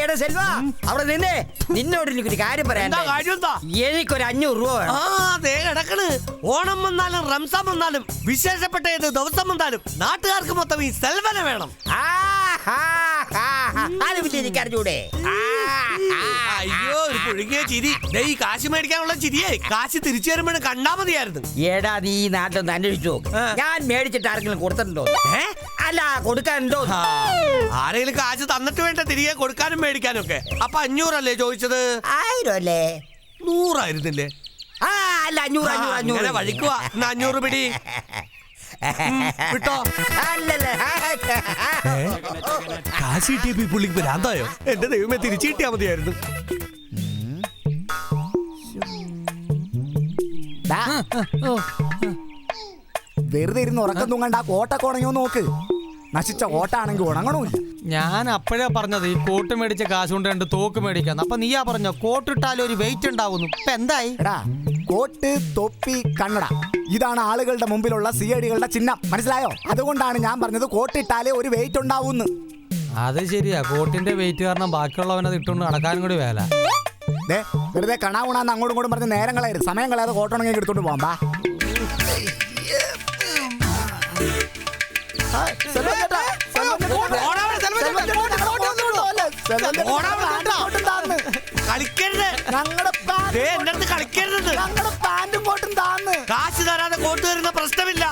എടാ സെൽവ, അവിടെ നിന്നേ. നിന്നോട് എനിക്കൊരു കാര്യം പറയാൻ. എനിക്കൊരു 500 രൂപ കിടക്കണ്. ഓണം വന്നാലും റംസാൻ വന്നാലും വിശേഷപ്പെട്ട ഏത് ദിവസം വന്നാലും നാട്ടുകാർക്ക് മൊത്തം ഈ സെൽവനെ വേണം. അത് പിന്നെ എനിക്ക് അറിഞ്ഞൂടെ? അയ്യോ, ഒരു പുഴുങ്ങിയ ചിരി. ഈ കാശ് മേടിക്കാനുള്ള ചിരിയെ കാശ് തിരിച്ചു വരുമ്പോഴും കണ്ടാ മതിയായിരുന്നു. ഏടാ, നീ ഈ നാട്ടിലൊന്ന് അന്വേഷിച്ചു നോക്ക്. ഞാൻ മേടിച്ചിട്ട് ആരെങ്കിലും കൊടുത്തിട്ടുണ്ടോ? അല്ല, കൊടുക്കാനുണ്ടോ? ആരെങ്കിലും കാശ് തന്നിട്ട് വേണ്ട തിരികെ കൊടുക്കാനും മേടിക്കാനും ഒക്കെ. അപ്പൊ 500 അല്ലേ ചോദിച്ചത്? 1000 അല്ലേ? 100 ആയിരുന്നില്ലേ? അല്ല, 500 വഴിക്കുവാ. 500 പിടി വിട്ടോ. കാശ് കിട്ടിയപ്പോ ഈ പുള്ളിക്ക് ഭ്രാന്തായോ? എന്റെ ദൈവമേ, തിരിച്ചു കിട്ടിയാ മതിയായിരുന്നു. വെറുതെ ഇരുന്ന് ഉറക്കം തൂങ്ങണ്ട. ആ കോട്ടൊക്കെ ഉണങ്ങിയോ നോക്ക്. നശിച്ച കോട്ടാണെങ്കിൽ ഉണങ്ങണമില്ല. ഞാൻ അപ്പോഴാ പറഞ്ഞത് ഈ കോട്ട് മേടിച്ച കാശ് കൊണ്ട് 2 തോക്ക് മേടിക്കാന്ന്. അപ്പൊ നീയാ പറഞ്ഞോ കോട്ടിട്ടാലും ഒരു വെയിറ്റ് ഉണ്ടാവുന്നു. ഇപ്പൊ എന്തായി? എടാ, കോട്ട്, തൊപ്പി, കണ്ണട, ഇതാണ് ആളുകളുടെ മുമ്പിലുള്ള സിഐഡികളുടെ ചിഹ്നം. മനസ്സിലായോ? അതുകൊണ്ടാണ് ഞാൻ പറഞ്ഞത് കോട്ടിട്ടാലേ ഒരു വെയിറ്റ് ഉണ്ടാവൂന്ന്. അത് ശരിയാ. കോട്ടിന്റെ വെയിറ്റ് കാരണം ബാക്കിയുള്ളവനത് ഇട്ടുകൊണ്ട് നടക്കാനും കൂടി വേല. വെറുതെ കണാവുണാന്ന് അങ്ങോട്ടും ഇങ്ങോട്ടും പറഞ്ഞ് നേരം കളയരുത്. സമയം കളയാതെ കോട്ടുണങ്ങി എടുത്തോണ്ട് പോകാം. ബാ. കാശ് തരാതെ കോട്ട് തരുന്ന പ്രശ്നമില്ല.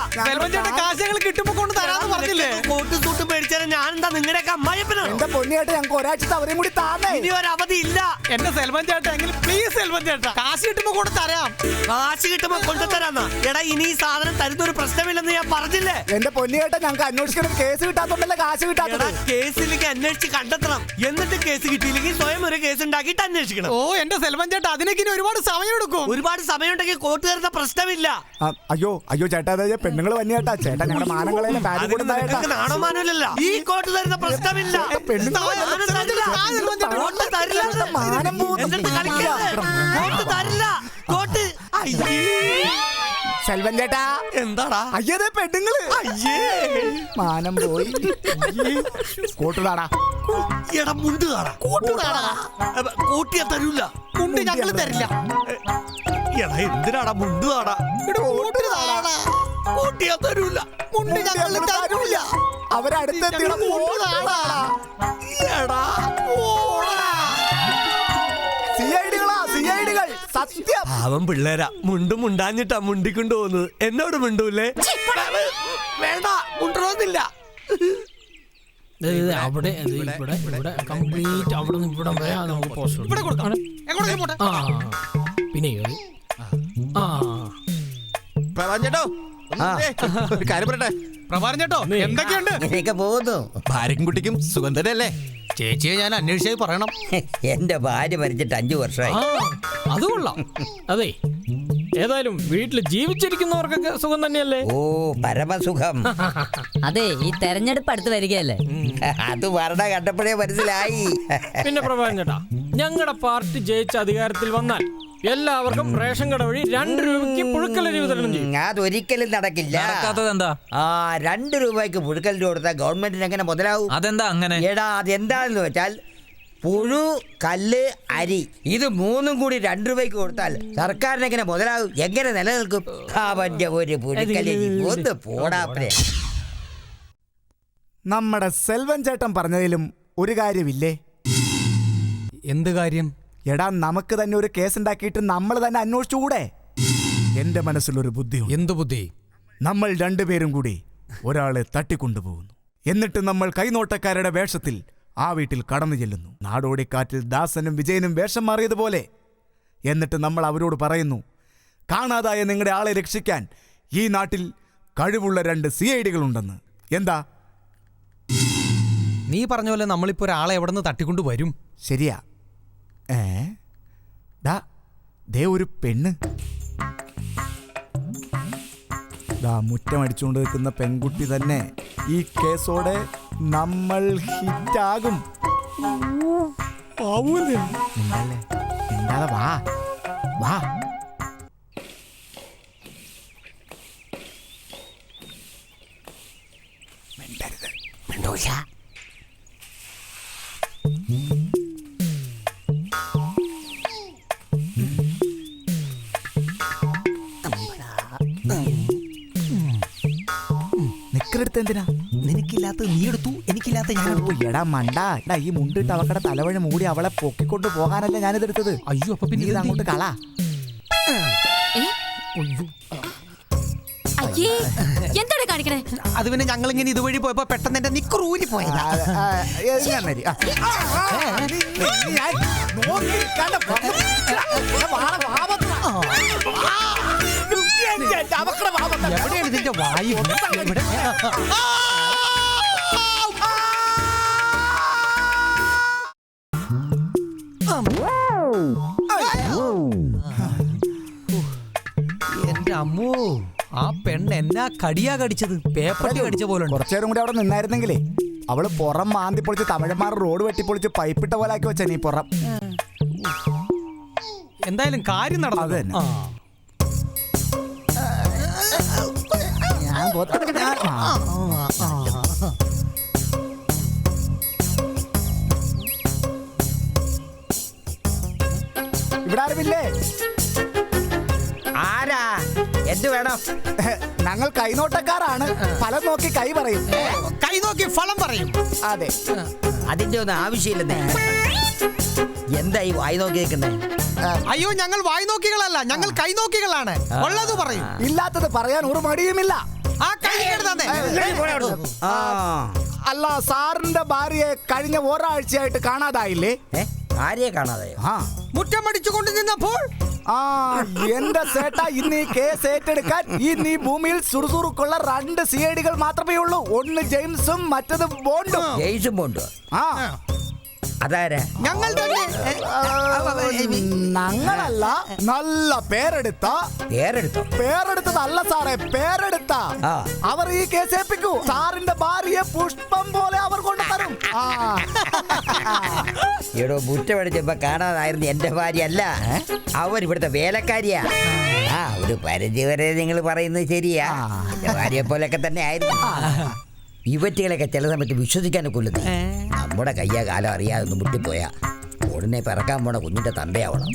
കിട്ടുമ്പോ കൊണ്ട് തരാന്ന് പറഞ്ഞില്ലേ? കോട്ട് സൂട്ട് മേടിച്ചാൽ ഞാൻ എന്താ നിങ്ങളുടെയൊക്കെ അമ്മായിപ്പനോ? എന്റെ പൊന്നിയായിട്ട് ഞങ്ങൾക്ക് ഒരാഴ്ചത്തെ അവരെയും കൂടി താന്നേ. ഇനി ഒരു അവധി ഇല്ല. എന്റെ സെൽവൻ ചേട്ടാ, എങ്കിൽ പ്ലീസ് സെൽവൻ ചേട്ടാ, കാശ് കിട്ടുമ്പോ കൊണ്ട് തരാം. കാശ് കിട്ടുമ്പോ കൊണ്ടുതരാന്നാ? എടാ, ഇനി ഈ സാധനം തരുന്ന ഒരു പ്രശ്നമില്ലെന്ന് ഞാൻ പറഞ്ഞില്ലേ? എന്റെ പൊന്നിയായിട്ട് ഞങ്ങൾക്ക് അന്വേഷിക്കണം. കേസ് കിട്ടാത്തോണ്ടല്ലേ കാശ് കിട്ടാത്തത്. കേസിലേക്ക് അന്വേഷിച്ച് കണ്ടെത്തണം. എന്നിട്ട് കേസ് കിട്ടിയില്ലെങ്കിൽ സ്വയം ഒരു കേസ് ഉണ്ടാക്കിയിട്ട് അന്വേഷിക്കണം. ഓ എന്റെ സെൽവൻ ചേട്ടാ, അതിനേക്ക് ഇനി ഒരുപാട് സമയം എടുക്കും. ഒരുപാട് സമയം ഉണ്ടെങ്കിൽ കോട്ട് തരുന്ന പ്രശ്നമില്ല. അയ്യോ അയ്യോ ചേട്ടാ, പെണ്ണുങ്ങൾ വന്നിയേട്ടാ. ചേട്ടാ, ഞങ്ങളുടെ മാനങ്ങളെ നാണമാനമില്ലല്ലോ. ഈ കോട്ട് തരുന്ന പ്രശ്നമില്ല. സെൽവൻ ചേട്ടാ, എന്താടാ? അയ്യേ പെണ്ണുങ്ങള്. അയ്യേ, മാനം പോയി. കോട്ടുതാടാ. എടാ, മുണ്ട് താടാ. കോട്ടിയാ തരൂല. മുണ്ട് ഞങ്ങൾ തരില്ല. എടാ, എന്തിനാടാ മുണ്ട് താടാ? കോട്ടിയാ തരൂല. മുണ്ട് ഞങ്ങൾ തരൂല. അവരടുത്തെത്തിയ സത്യം. അവൻ പിള്ളേരാ. മുണ്ടും മുണ്ടാഞ്ഞിട്ടാ മുണ്ടിക്കൊണ്ട് പോകുന്നത്. എന്നോട് മുണ്ടൂല്ലേ? വേണ്ട, മുണ്ടണമെന്നില്ല. അവിടെ ഇവിടെ കംപ്ലീറ്റ് അവിടെ നിന്ന് ഇവിടെ വരെ നമുക്ക് പോസ്റ്റ് പിന്നെ പ്രഭാരം ചേട്ടോ, എന്തൊക്കെയുണ്ട്? പോകുന്നു. ഭാര്യക്കും കുട്ടിക്കും സുഖം തന്നെയല്ലേ? ചേച്ചിയെ ഞാൻ അന്വേഷിച്ചായി പറയണം. എന്റെ ഭാര്യ മരിച്ചിട്ട് 5 വർഷമായി. അത് കൊള്ളാം. അതെ, ഏതായാലും വീട്ടിൽ ജീവിച്ചിരിക്കുന്നവർക്കൊക്കെ സുഖം തന്നെയല്ലേ? ഓ, പരമസുഖം. അതെ, ഈ തെരഞ്ഞെടുപ്പ് അടുത്ത് വരികയല്ലേ? അത് ഭരണ കണ്ടപ്പോഴേ മനസ്സിലായി. പിന്നെ പ്രഭാകരൻ ചേട്ടാ, ഞങ്ങളുടെ പാർട്ടി ജയിച്ച അധികാരത്തിൽ വന്നാൽ എല്ലാവർക്കും റേഷൻ കട വഴി 2 രൂപയ്ക്ക് പുഴുക്കലരി വിതരണം ചെയ്യും. അതൊരിക്കലും നടക്കില്ല. എന്താ? 2 രൂപയ്ക്ക് പുഴുക്കലരി കൊടുത്താൽ ഗവൺമെന്റിന് എങ്ങനെ മുതലാവും? അതെന്താ അങ്ങനെ? എടാ, അതെന്താണെന്ന് വെച്ചാൽ പുഴു, കല്ല്, അരി, ഇത് 3ഉം കൂടി 2 രൂപയ്ക്ക് കൊടുത്താൽ സർക്കാരിന് എങ്ങനെ മുതലാവും? എങ്ങനെ നിലനിൽക്കും? അവന്റെ ഒരു പുഴുക്കലരി ഒന്ന് പോടാപ്പേ. നമ്മുടെ സെൽവൻ ചേട്ടൻ പറഞ്ഞതിലും ഒരു കാര്യമില്ലേ? എന്ത് കാര്യം? എടാ, നമുക്ക് തന്നെ ഒരു കേസ് ഉണ്ടാക്കിയിട്ട് നമ്മൾ തന്നെ അന്വേഷിച്ചുകൂടെ? എന്റെ മനസ്സിലൊരു ബുദ്ധിയുണ്ട്. എന്ത് ബുദ്ധി? നമ്മൾ 2 പേരും കൂടി ഒരാളെ തട്ടിക്കൊണ്ടുപോകുന്നു. എന്നിട്ട് നമ്മൾ കൈനോട്ടക്കാരുടെ വേഷത്തിൽ ആ വീട്ടിൽ കടന്നു ചെല്ലുന്നു. നാടോടിക്കാറ്റിൽ ദാസനും വിജയനും വേഷം മാറിയതുപോലെ. എന്നിട്ട് നമ്മൾ അവരോട് പറയുന്നു, കാണാതായ നിങ്ങളുടെ ആളെ രക്ഷിക്കാൻ ഈ നാട്ടിൽ കഴിവുള്ള 2 CIDകളുണ്ടെന്ന്. എന്താ? നീ പറഞ്ഞ പോലെ നമ്മളിപ്പോ ഒരാളെ എവിടെ നിന്ന് തട്ടിക്കൊണ്ടു വരും? ശരിയാ. ദേ ഒരു പെണ്ണ്. മുറ്റമടിച്ചുകൊണ്ട് നിൽക്കുന്ന പെൺകുട്ടി തന്നെ. ഈ കേസോടെ നമ്മൾ ഹിറ്റാകും. വാ വാ. എനിക്കില്ലാത്ത നീ എടുത്തു, എനിക്കില്ലാത്ത ഞാൻ എടുത്തു. എടാ മണ്ട, എടാ ഈ മുണ്ടിട്ട് അവക്കടെ തലവഴി മൂടി അവളെ പൊക്കിക്കൊണ്ട് പോകാനല്ല ഞാനിതെടുത്തത്. അയ്യോ, അപ്പൊ പിന്നെ ഇത് അങ്ങോട്ട് കള. അയ്യേ എന്താണ് കാണിക്കണേ? അത് പിന്നെ ഞങ്ങൾ ഇങ്ങനെ ഇതുവഴി പോയപ്പോ പെട്ടെന്ന് എന്റെ നിക്കുറൂരി പോയതാ. എവിടെയാണ് ഇതിന്റെ വായു? എവിടെ? എന്റെ അമ്മോ, ആ പെണ്ണ് എന്നാ കടിയാ കടിച്ചത്, പേപ്പട്ടി കടിച്ച പോലെ. കുറച്ചേരം കൂടി അവിടെ നിന്നായിരുന്നെങ്കിലേ അവള് പുറം മാന്തി പൊളിച്ച് തമിഴന്മാർ റോഡ് വെട്ടിപ്പൊളിച്ച് പൈപ്പിട്ട പോലെ ആക്കി വെച്ച നീ പുറം. എന്തായാലും കാര്യം നടന്നത്. ഇവിടെ ആരുമില്ലേ? ആരാ? എന്ത് വേണം? ഞങ്ങൾ കൈനോട്ടക്കാരാണ്. ഫലം നോക്കി കൈ പറയും. കൈ നോക്കി ഫലം പറയും. അതെ. അതിന്റെ ഒന്നും ആവശ്യമില്ലെന്നേ. എന്താ ഈ വായി നോക്കി നിൽക്കുന്നേ? അയ്യോ, ഞങ്ങൾ വായി നോക്കികളല്ല, ഞങ്ങൾ കൈ നോക്കികളാണ്. ഉള്ളത് പറയും, ഇല്ലാത്തത് പറയാൻ ഒരു മടിയുമില്ല. ആ കൈ തന്നെ. അല്ല, സാറിന്റെ ഭാര്യയെ കഴിഞ്ഞ ഒരാഴ്ചയായിട്ട് കാണാതായില്ലേ? ആരെയെ കാണാതെയോ? മുറ്റം അടിച്ചുകൊണ്ട് നിന്നപ്പോൾ എന്റെ സേട്ട, ഇന്ന് ഈ കേസ് ഏറ്റെടുക്കാൻ ഈ ഭൂമിയിൽ സുറുസുറുക്കുള്ള 2 സിഐഡികൾ മാത്രമേ ഉള്ളൂ. ഒന്ന് ജെയിംസും മറ്റത് ബോണ്ടും. ജെയിംസും ബോണ്ടോ? ആ, അതാരാ? ഞങ്ങൾ തന്നെ. ഞങ്ങളല്ല, നല്ല പേരെടുത്തോ? പേരെടുത്തതല്ല സാറേ, പേരെടുത്ത അവർ ഈ കേസ് ഏൽപ്പിക്കൂ. സാറിന്റെ ഭാര്യയെ പുഷ്പം പോലെ അവർ കൊണ്ടുതരും. എടോ, മുറ്റമടിച്ചപ്പോ കാണാതായിരുന്നു എന്റെ ഭാര്യ അല്ല, അവർ ഇവിടുത്തെ വേലക്കാരിയാ. ഒരു പരിധി വരെ നിങ്ങൾ പറയുന്നത് ശരിയാ. എന്റെ ഭാര്യയെ പോലൊക്കെ തന്നെ ആയിരുന്നു. ഇവറ്റുകളൊക്കെ ചില സമയത്ത് വിശ്വസിക്കാനൊക്കെ കൊല്ലുന്നു. നമ്മുടെ കയ്യാ കാലം അറിയാതെ മുട്ടിപ്പോയാ ഉടനെ പിറക്കാൻ പോണ കുഞ്ഞിന്റെ തന്തയാവണം.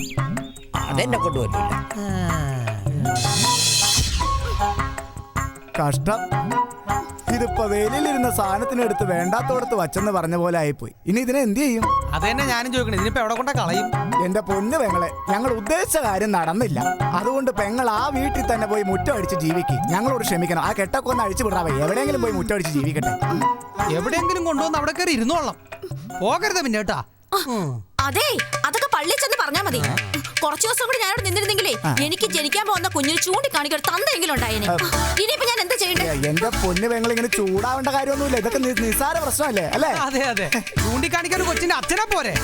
അതെന്നെ കൊണ്ടുപോയിട്ടില്ല. കഷ്ടം. ഇതിപ്പോ വെയിലിരുന്ന സാധനത്തിനെടുത്ത് വേണ്ടാത്തോടത്ത് വച്ചെന്ന് പറഞ്ഞ പോലെ ആയിപ്പോയി. ഇനി ഇതിനെ എന്ത് ചെയ്യും? അത് തന്നെ ഞാനും ചോദിക്കണേ. ഇതിനിപ്പോ എവിടെ കൊണ്ട കളയും? എന്റെ പൊന്നു പെങ്ങളെ, ഞങ്ങൾ ഉദ്ദേശിച്ച കാര്യം നടന്നില്ല. അതുകൊണ്ട് പെങ്ങൾ ആ വീട്ടിൽ തന്നെ പോയി മുറ്റം അടിച്ച് ജീവിക്കും. ഞങ്ങളോട് ക്ഷമിക്കണം. ആ കെട്ടൊക്കെ ഒന്ന് അടിച്ചു വിടാവേ. എവിടെയെങ്കിലും പോയി മുറ്റം അടിച്ച് ജീവിക്കട്ടെ. എവിടെയെങ്കിലും കൊണ്ടുവന്ന് അവിടെ കയറി ഇരുന്നോളാം. പോകരുത് പിന്നെ കേട്ടാ. അതെ, അതൊക്കെ പള്ളിയിൽ ചെന്ന് പറഞ്ഞാ മതി. കുറച്ചു ദിവസം കൂടി ഞാനോട് നിന്നിരുന്നെങ്കിലേ എനിക്ക് ജനിക്കാൻ പോകുന്ന കുഞ്ഞിന് ചൂണ്ടിക്കാണിക്കാൻ ഒരു തന്തെങ്കിലും ഉണ്ടായേനെ. ഇനിയിപ്പോ ഞാൻ എന്താ ചെയ്യണ്ടേ? എന്റെ പൊന്നു പെങ്ങൾ ഇങ്ങനെ ചൂടാവേണ്ട കാര്യമൊന്നുമില്ല. ഇതൊക്കെ നിസ്സാര പ്രശ്നമല്ലേ? അല്ലേ? അതെ അതെ, ചൂണ്ടിക്കാണിക്കാൻ ഒരു കൊച്ചിന്റെ അച്ഛനെ പോരെ.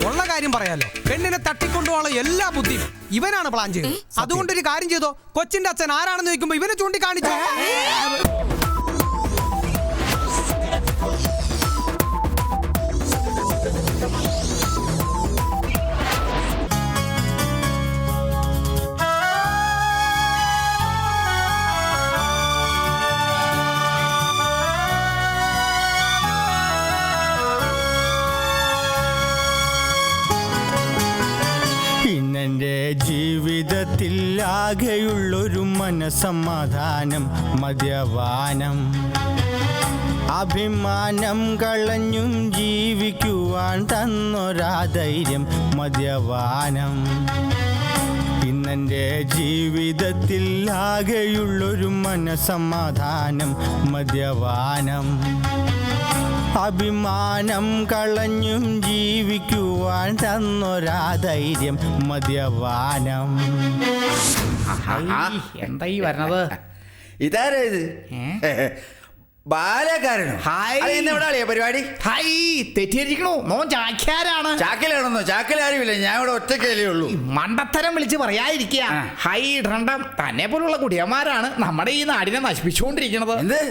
ഉള്ള കാര്യം പറയാലോ. പെണ്ണിനെ തട്ടിക്കൊണ്ടുപോകാനുള്ള എല്ലാ ബുദ്ധിയും ഇവനാണ് പ്ലാൻ ചെയ്തത്. അതുകൊണ്ടൊരു കാര്യം ചെയ്തോ, കൊച്ചിന്റെ അച്ഛൻ ആരാണെന്ന് ചോദിക്കുമ്പോ ഇവനെ ചൂണ്ടിക്കാണിച്ചു. ഇന്നെൻ്റെ ജീവിതത്തിൽ ആകെയുള്ളൊരു മനസമാധാനം മദ്യപാനം. അഭിമാനം കളഞ്ഞും ജീവിക്കുവാൻ തന്നൊരാ ധൈര്യം മദ്യപാനം. ഇന്നെൻ്റെ ജീവിതത്തിൽ ആകെയുള്ളൊരു മനസമാധാനം മദ്യപാനം. അഭിമാനം കളഞ്ഞും ജീവിക്കുവാൻ തന്നൊരാ ധൈര്യം മദ്യപാനം. എന്താ ഈ വരണത്? ഇതാരാ ഇത്? ബാലക്കാരനോ? എവിടെയാളിയാ പരിപാടി? തെറ്റിയിരിക്കണു. മോൻ ചാക്യാരാണ്. ചാക്കലാണെന്നോ? ചാക്കലാരുമില്ല, ഞാൻ ഇവിടെ ഒറ്റക്കല്ലേ ഉള്ളൂ. മണ്ടത്തരം വിളിച്ച് പറയാതിരിക്കുക. ഹൈ ഡ്രണ്ടം തന്നെ പോലുള്ള കുടിയന്മാരാണ് നമ്മുടെ ഈ നാടിനെ നശിപ്പിച്ചുകൊണ്ടിരിക്കുന്നത്. എന്ത്?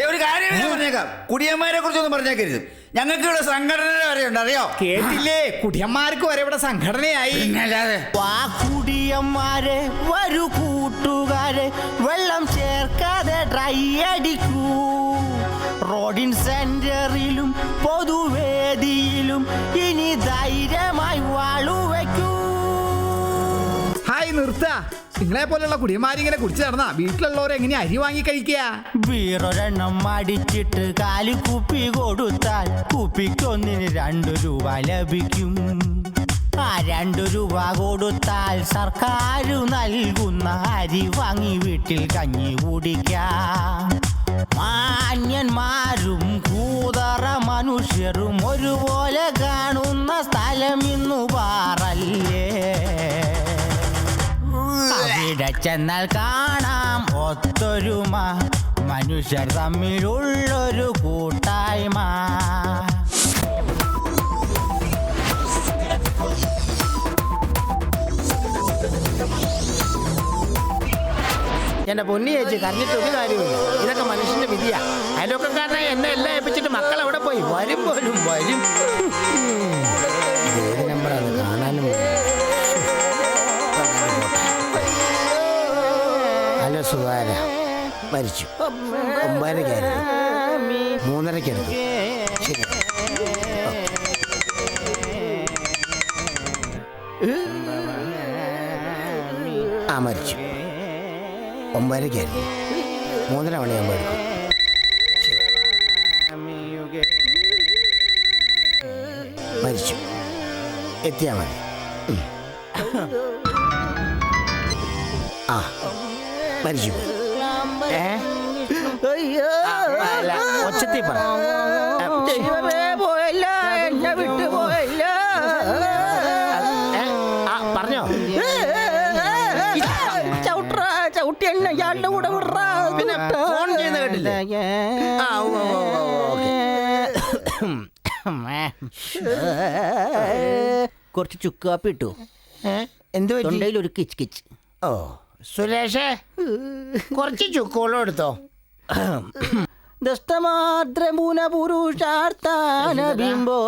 ഒരു കാര്യം ഞാൻ പറഞ്ഞേക്കാം, കുടിയന്മാരെ കുറിച്ചൊന്നും പറഞ്ഞേക്കരുത്. ഞങ്ങൾക്ക് ഇവിടെ സംഘടന വരെ ഉണ്ട്, അറിയോ? കേട്ടില്ലേ? കുടിയന്മാർക്ക് വരെ ഇവിടെ സംഘടനയായി. വാ കുടിയന്മാരെ, വരൂ കൂട്ടുകാരെ, വെള്ളം ചേർക്കാതെ ഡ്രൈ അടിക്കൂ. റോഡിൻ സെന്ററിലും പൊതുവേദിയിലും ഇനി ധൈര്യമായി വാളുവയ്ക്കൂ. ഹായ്, നിർത്ത. നിങ്ങളെ പോലുള്ള കുടിയന്മാരിങ്ങനെ കുടിച്ചു നടന്നാ വീട്ടിലുള്ളവരെ എങ്ങനെയാ അരി വാങ്ങി കഴിക്കുക? വീറൊരെണ്ണം അടിച്ചിട്ട് കാലി കുപ്പി കൊടുത്താൽ കുപ്പിക്കൊന്നിന് 2 രൂപ ലഭിക്കും. ആ 2 രൂപ കൊടുത്താൽ സർക്കാർ നൽകുന്ന അരി വാങ്ങി വീട്ടിൽ കഞ്ഞി കുടിക്കാം. മാന്യന്മാരും കൂതറ മനുഷ്യരും ഒരുപോലെ കാണുന്ന സ്ഥലം ഇന്നു പാറല്ലേ. അവിടെ ചെന്നാൽ കാണാം ഒത്തൊരുമ, മനുഷ്യർ തമ്മിലുള്ളൊരു കൂട്ടായ്മ. എന്റെ പൊന്നി ചേച്ചി കരഞ്ഞിട്ട് ഒരു കാര്യമില്ല. ഇതൊക്കെ മനുഷ്യന്റെ വിധിയാ. അയൽവക്കക്കാരനെ എന്നെ എല്ലാം ഏൽപ്പിച്ചിട്ട് മക്കൾ എവിടെ പോയി? വരും പോലും വരും. ഏത് നമ്പറാണ് കാണാനും? ഹലോ സുധാര, മരിച്ചു. 9:30 3:30 ശരി. ആ മരിച്ചു. 9:30 3:30 മണിയാകുമ്പോൾ എടുക്കും. മരിച്ചു. എത്തിയാ മതി. ആ മരിച്ചു. ഒച്ചത്തി പറ. പോയല്ല, എന്നെ വിട്ടു പോയല്ല. പറഞ്ഞോ? ചവിട്ടി എന്നെ ഇയാളുടെ കൂടെ വിടറാ. പിന്നെ ഫോൺ ചെയ്യുന്ന കേട്ടില്ലേ? കുറച്ച് ചുക്ക് കാപ്പി ഇട്ടു. എന്തോ തൊണ്ടയിൽ ഒരു കിച്ച് കിച്ച്. ഓ സുരേഷേ, കുറച്ച് ചുക്കോളം എടുത്തോ. ദസ്തമാത്രമൂന പുരുഷാർത്ഥാന ബിംബോ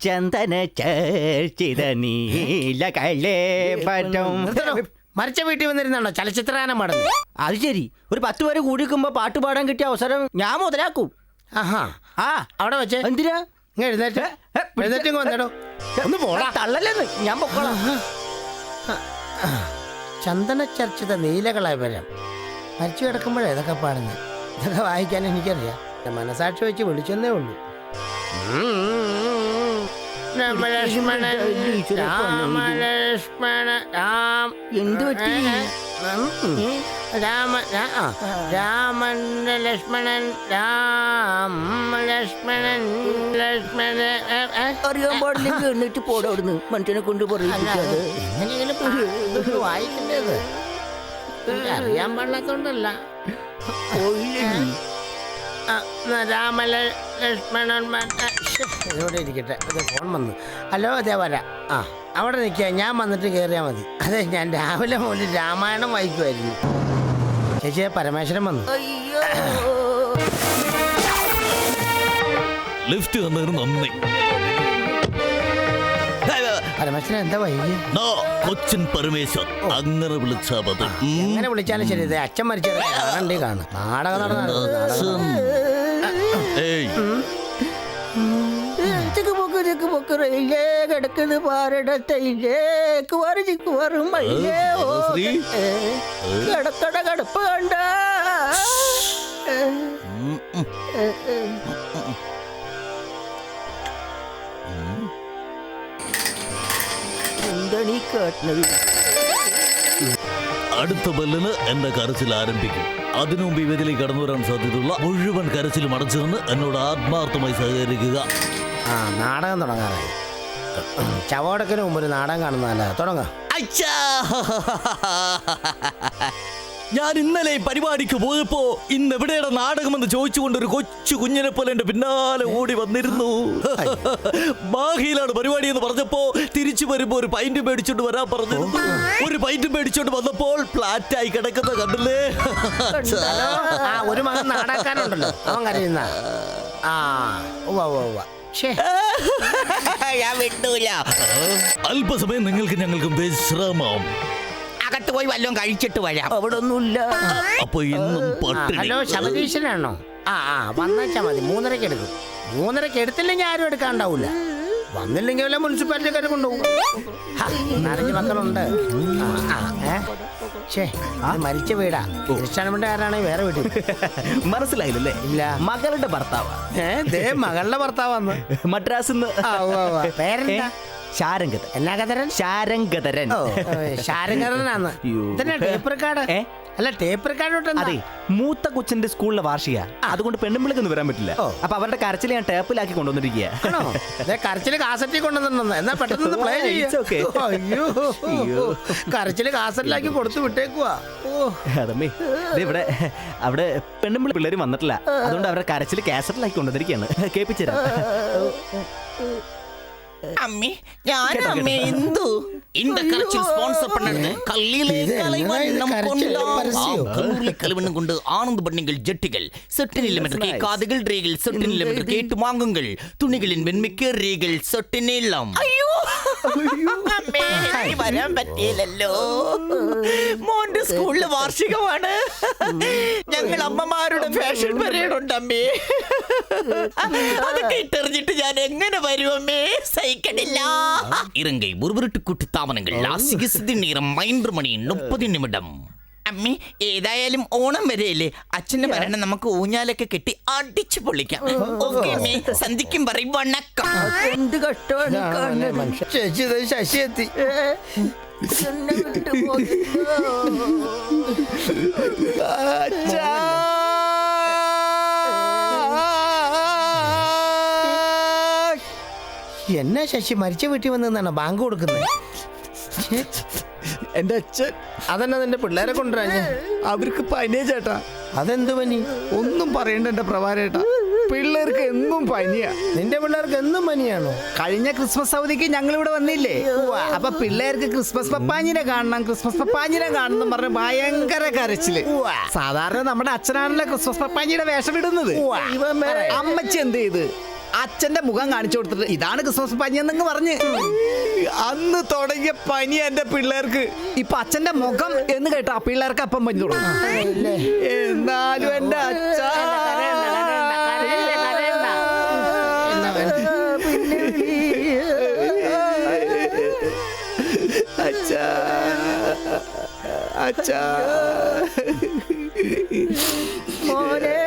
ചന്ദന ചർച്ചിത നീല കളേപരം. മരിച്ച വീട്ടിൽ വന്നിരുന്നാണോ ചലച്ചിത്രഗാനം പാടുന്നത്? അത് ശരി. ഒരു 10 പേര് കൂടിക്കുമ്പോ പാട്ട് പാടാൻ കിട്ടിയ അവസരം ഞാൻ മുതലാക്കും. ആഹാ, ആ അവിടെ വെച്ചേ. എന്തിനാ? എഴുന്നേറ്റ് എഴുന്നേറ്റ് വന്നേടോ. ഒന്ന് പോടാ. തള്ളല്ലെന്ന് ഞാൻ പൊക്കോളാം. ചന്ദന ചർച്ചിത നീലകളേപരം. മരിച്ചു കിടക്കുമ്പോഴേ ഇതൊക്കെ പാടുന്നത്. ഇതൊക്കെ വായിക്കാൻ എനിക്കറിയാം. മനസാക്ഷി വെച്ച് വിളിച്ചെന്നേ ഉള്ളൂ. രാമലക്ഷ്മണൻ രാമലക്ഷ്മണ രാം എന്ത് പറ്റി? രാമൻ ലക്ഷ്മണൻ രാമലക്ഷ്മണൻ ലക്ഷ്മണൻ അറിയാൻ പാടില്ലെങ്കിൽ എന്നിട്ട് പോടവിടുന്ന് മനുഷ്യനെ കൊണ്ട് പറയിപ്പിക്കാതെ. എങ്ങനെയെങ്കിലും വായിക്കേണ്ടത് അറിയാൻ പാടില്ലാത്തോണ്ടല്ല. രാമലക്ഷ്മണൻ ഇവിടെ ഇരിക്കട്ടെ. അത് ഫോൺ വന്നു. ഹലോ അതെ വരാം. ആ അവിടെ നിൽക്കുക. ഞാൻ വന്നിട്ട് കയറിയാൽ മതി. അതെ, ഞാൻ രാവിലെ മുതൽ രാമായണം വായിക്കുമായിരുന്നു. ചേച്ചിയെ പരമേശ്വരൻ വന്നു. ലിഫ്റ്റ് തന്നതിന് നന്ദി. പരമേശ്വരൻ എന്താ വൈകി? കൊച്ചിൻ പരമേശ്വർ അങ്ങനെ വിളിച്ചാ മതി. എങ്ങനെ വിളിച്ചാലും ശരി. ഇത് അച്ഛൻ മരിച്ചത് കാണും. നാടകം നടന്നു. കിടക്കുന്നത് പാരടത്തേക്ക് വരച്ചിക്ക് വരും കിടക്കട കിടപ്പ് കണ്ട എന്താണ് ഈ കാട്ടുന്നത്? അടുത്ത ബെല്ലിന് എന്റെ കരച്ചിൽ ആരംഭിക്കും. അതിനു മുമ്പ് ഇവരിലേക്ക് കടന്നു വരാൻ സാധ്യതയുള്ള മുഴുവൻ കരച്ചിലും അടച്ചു നിന്ന് എന്നോട് ആത്മാർത്ഥമായി സഹകരിക്കുക. ആ നാടകം തുടങ്ങാറായി. ചവടക്കിന് മുമ്പ് ഒരു നാടകം കാണുന്നതല്ല. തുടങ്ങാം. ഞാൻ ഇന്നലെ പരിപാടിക്ക് പോയപ്പോ ഇന്ന് എവിടെയാണ് നാടകമെന്ന് ചോദിച്ചുകൊണ്ട് ഒരു കൊച്ചു കുഞ്ഞിനെ പോലെ എന്റെ പിന്നാലെ ഓടി വന്നിരുന്നു. മാഹിയിലാണ് പരിപാടി എന്ന് പറഞ്ഞപ്പോ തിരിച്ചു വരുമ്പോ ഒരു പൈന്റ് മേടിച്ചോണ്ട് വരാൻ പറഞ്ഞിരുന്നു. ഒരു പൈന്റ് മേടിച്ചോണ്ട് വന്നപ്പോൾ ഫ്ലാറ്റായി കിടക്കുന്ന കണ്ടില്ലേ? ഒരു മകൻ നാടകക്കാരുണ്ടല്ലോ, അവൻ കരയുന്ന. ഞാൻ വിട്ടൂല. അല്പസമയം ഞങ്ങൾക്കും വിശ്രമം. അകത്ത് പോയി വല്ലതും കഴിച്ചിട്ട് വരാം. അവിടെ ഒന്നുമില്ല. അപ്പൊ ഇന്നും ഹലോ ശബരീശനാണോ? വന്നേച്ചാ മതി. 3:30 എടുക്കും. 3:30 എടുത്തില്ലെങ്കിൽ ആരും എടുക്കാണ്ടാവൂല. വന്നില്ലെങ്കിൽ വല്ല മുനിസിപ്പാലിറ്റിക്കാരെ കൊണ്ടുപോകും. നിറഞ്ഞ മക്കളുണ്ട്. മരിച്ച വീടാ. ക്രിസ്ത്യാനിയുടെ ആരാണെങ്കിൽ വേറെ വീട്ടിൽ. മനസ്സിലായില്ലല്ലേ? ഇല്ല. മകളുടെ ഭർത്താവാ. മകളുടെ ഭർത്താവാന്ന്. മദ്രാസിന്ന്. പേരെന്താ? ശാരംഗതൻ. എന്നാ കതരൻ? ശാരംഗതരൻ. ശാരംഗതനാന്ന്. ടേപ്പ് റെക്കാർഡ് അല്ല, ടേപ്പ് റെക്കാർഡ്. അതെ, മൂത്ത കൊച്ചിന്റെ സ്കൂളിലെ വാർഷിക. അതുകൊണ്ട് പെണ്ണുമ്പിളക്കൊന്നും വരാൻ പറ്റില്ല. അപ്പൊ അവരുടെ കരച്ചിൽ ഞാൻ ടേപ്പിലാക്കി കൊണ്ടുവന്നിരിക്കുക. കരച്ചില് കാസറ്റിൽ കൊണ്ടുവന്നിട്ടുണ്ടെന്ന്. എന്നാ പെട്ടെന്ന് പ്ലേ ചെയ്യാം. അയ്യോ, കരച്ചില് കാസറ്റിലാക്കി കൊടുത്തു വിട്ടേക്കുവാ. അതമ്മേ, ഇവിടെ അവിടെ പെണ്ണുമ്പിളി പിള്ളേര് വന്നിട്ടില്ല. അതുകൊണ്ട് അവരുടെ കരച്ചിൽ കാസറ്റിലാക്കി കൊണ്ടുവന്നിരിക്കുകയാണ്. കേൾപ്പിച്ചുതരാം. அம்மி யாரு அம்மி இந்து இந்த கரைச்சில் ஸ்பான்சர் பண்ணது கல்லிலே கலைவண்ணம் கொண்டாம் கல்லூரி கலைவண்ணம் கொண்டு ஆனந்த பண்ணீங்கள் ஜெட்டிகள் சொட்டு நிலமீட்டர் கேட்காதுகள் ரீகள் சொட்டு நிலமீட்டர் கேட்டு வாங்குங்கள் துணிகளின் வெண்மிக்க ரீகள் சொட்டு நீளம் ஐயோ അമ്മേ വരാൻ പറ്റിയില്ലല്ലോ. മോന്റെ സ്കൂളില് വാർഷികമാണ്. ഞങ്ങൾ അമ്മമാരുടെ ഫാഷൻ പരേഡ് ഉണ്ട് അമ്മേ. അതൊക്കെ ഇട്ടെറിഞ്ഞിട്ട് ഞാൻ എങ്ങനെ വരും അമ്മേ? സഹിക്കണില്ല. ഇറങ്ങി ഉരുവിട്ടുകൂട്ട് താമനങ്ങൾ ലാസികസിന്റെ നേരം 3 മണി 30 നിമിഷം. അമ്മേ, ഏതായാലും ഓണം വരെയല്ലേ, അച്ഛന്റെ മരണം നമുക്ക് ഊഞ്ഞാലൊക്കെ കെട്ടി അടിച്ചു പൊള്ളിക്കാം. ഓക്കെ അമ്മേ, സന്ധിക്കും പറയും വണക്കം. എന്ത് കഷ്ടമാണ് ചേച്ചി. ശശി എത്തി. എന്നാ ശശി മരിച്ച വീട്ടിൽ വന്നാണ് ബാങ്ക് കൊടുക്കുന്നത്? എന്റെ അച്ഛൻ. അതെന്നാ നിന്റെ പിള്ളേരെ കൊണ്ടുവരാ? അവർക്ക് പനിയാ ചേട്ടാ. അതെന്ത് പനി? ഒന്നും പറയണ്ട എന്റെ പ്രഭാരേട്ടാ. പിള്ളേർക്ക് എന്നും പനിയാ. നിന്റെ പിള്ളേർക്ക് എന്നും പനിയാണോ? കഴിഞ്ഞ ക്രിസ്മസ് അവധിക്ക് ഞങ്ങൾ ഇവിടെ വന്നില്ലേ? അപ്പൊ പിള്ളേർക്ക് ക്രിസ്മസ് പപ്പാഞ്ഞിനെ കാണണം, ക്രിസ്മസ് പപ്പാഞ്ഞിനെ കാണണം പറഞ്ഞ് ഭയങ്കര കരച്ചില്. സാധാരണ നമ്മുടെ അച്ഛനാണല്ലോ ക്രിസ്മസ് പപ്പാഞ്ഞിയുടെ വേഷം ഇടുന്നത്. അമ്മച്ചി എന്ത് ചെയ്ത് അച്ഛന്റെ മുഖം കാണിച്ചു കൊടുത്തിട്ട് ഇതാണ് ക്രിസ്മസ് പനി എന്നങ്ങ് പറഞ്ഞ് അന്ന് തുടങ്ങിയ പനി എന്റെ പിള്ളേർക്ക്. ഇപ്പൊ അച്ഛന്റെ മുഖം എന്ന് കേട്ടോ ആ പിള്ളേർക്ക് അപ്പം പനി തുടങ്ങും. എന്നാലും എന്റെ അച്ഛ അച്ഛാ അച്ഛാ മോനെ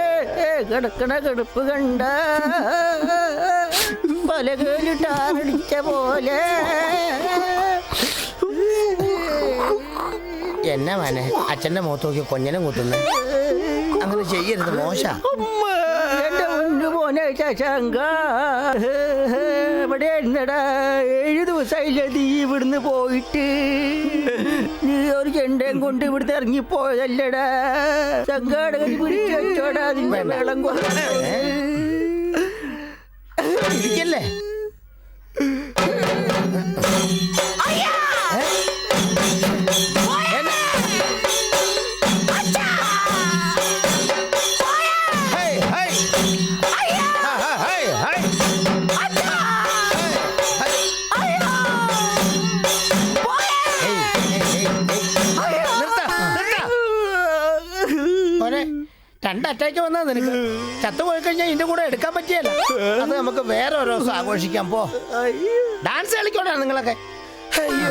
കിടക്കണ കിടപ്പ് കണ്ട പല കേട്ടാറടിച്ച പോലെ. എന്നാ മോനെ അച്ഛന്റെ മുഖത്ത് നോക്കി കൊഞ്ഞനം കുത്തുന്ന? അങ്ങനെ ചെയ്യരുത്, മോശ. എന്റെ മുന്നു മോനെ ശശാങ്ക, ഇവിടെ എന്നടാ 7 ദിവസമായില്ലേ നീ ഇവിടുന്ന് പോയിട്ട്? നീ ഒരു ചെണ്ടയും കൊണ്ട് ഇവിടുത്തെ ഇറങ്ങിപ്പോയതല്ലടാ. സംഘാടകർ പിടിച്ചു വെച്ചോടാ നിന്റെ വെള്ളം ഇരിക്കല്ലേ? രണ്ടറ്റാക്ക് വന്നാ നിനക്ക്. ചത്തുപോയി കഴിഞ്ഞാൽ ഇതിന്റെ കൂടെ എടുക്കാൻ പറ്റിയല്ല. അത് നമുക്ക് വേറെ ഓരോ ദിവസം ആഘോഷിക്കാം. പോ, ഡാൻസ് കളിക്കോടാ നിങ്ങളൊക്കെ. അയ്യോ